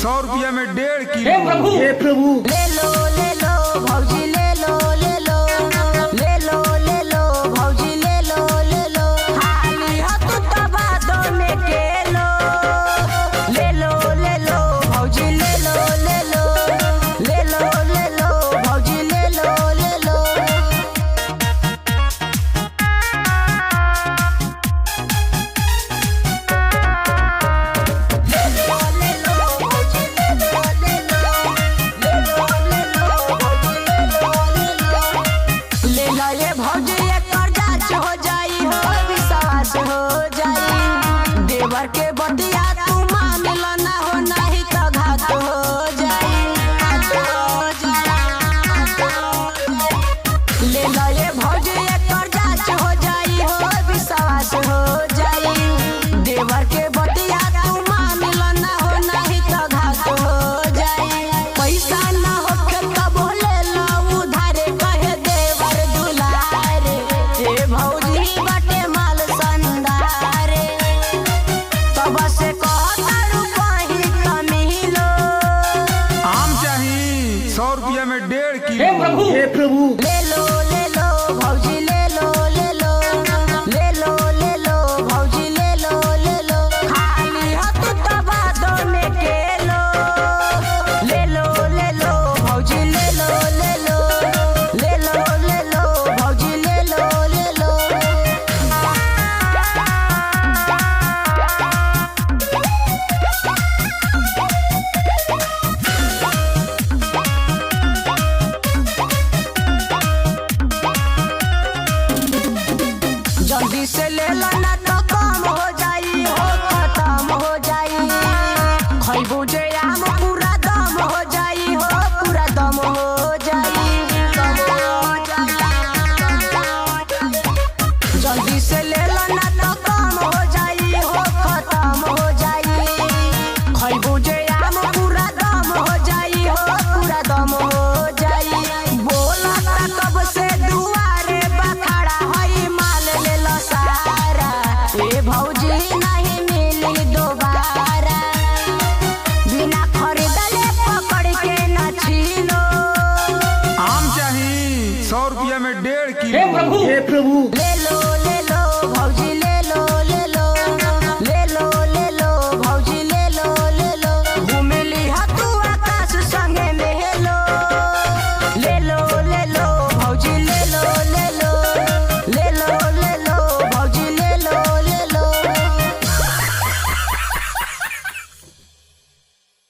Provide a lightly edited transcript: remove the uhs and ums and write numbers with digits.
100 रुपया में 1.5 किलो। हे प्रभु ले लो भौजी ले लो ले लो ले लो ले लो भौजी ले लो हाली हो तू तबा दो में के लो भौजी ले लो भौजी ले लो ये भौजी एकर जांच हो जाई हो विश्वास हो जाई देवर के बतिया तू मान ल ना हो नहीं तो घात हो जाई ले लो ये भौजी एकर जांच हो जाई हो विश्वास हो जाई देवर के बतिया तू मान ल ना हो नहीं तो घात हो जाई पैसा ना होखे तब ले लो उधारे कहे देवर दुलारे ए भौजी बाटे माल संदारे तब से कहतारू कहीं कमिलो आम चाहिए 100 रुपया में 1.5 किलो। हे प्रभु ले लो भौजी ले लो भौजी ले लो खाली हो तू तबा दो में के लो ले लो भौजी ले लो भौजी ले लो जल्दी से ले लो ना तो कम हो जाई हो खत्म हो जाई खइबू जे आम पूरा दम हो जाई हो पूरा दम हो जाई जल्दी से ले लो ना तो कम हो जाई हो खत्म हो जाई खइबू जे आम पूरा दम हो जाई हो पूरा दम हो जाई बोला ता कब से दुआरे बखाड़ा हई माल ले लो सारा ए भौजी नहीं मिली दोबारा बिना खरीदले पकड़ के न छीलो आम चाहिए 100 रुपया में 1.5 किलो। हे प्रभु ले लो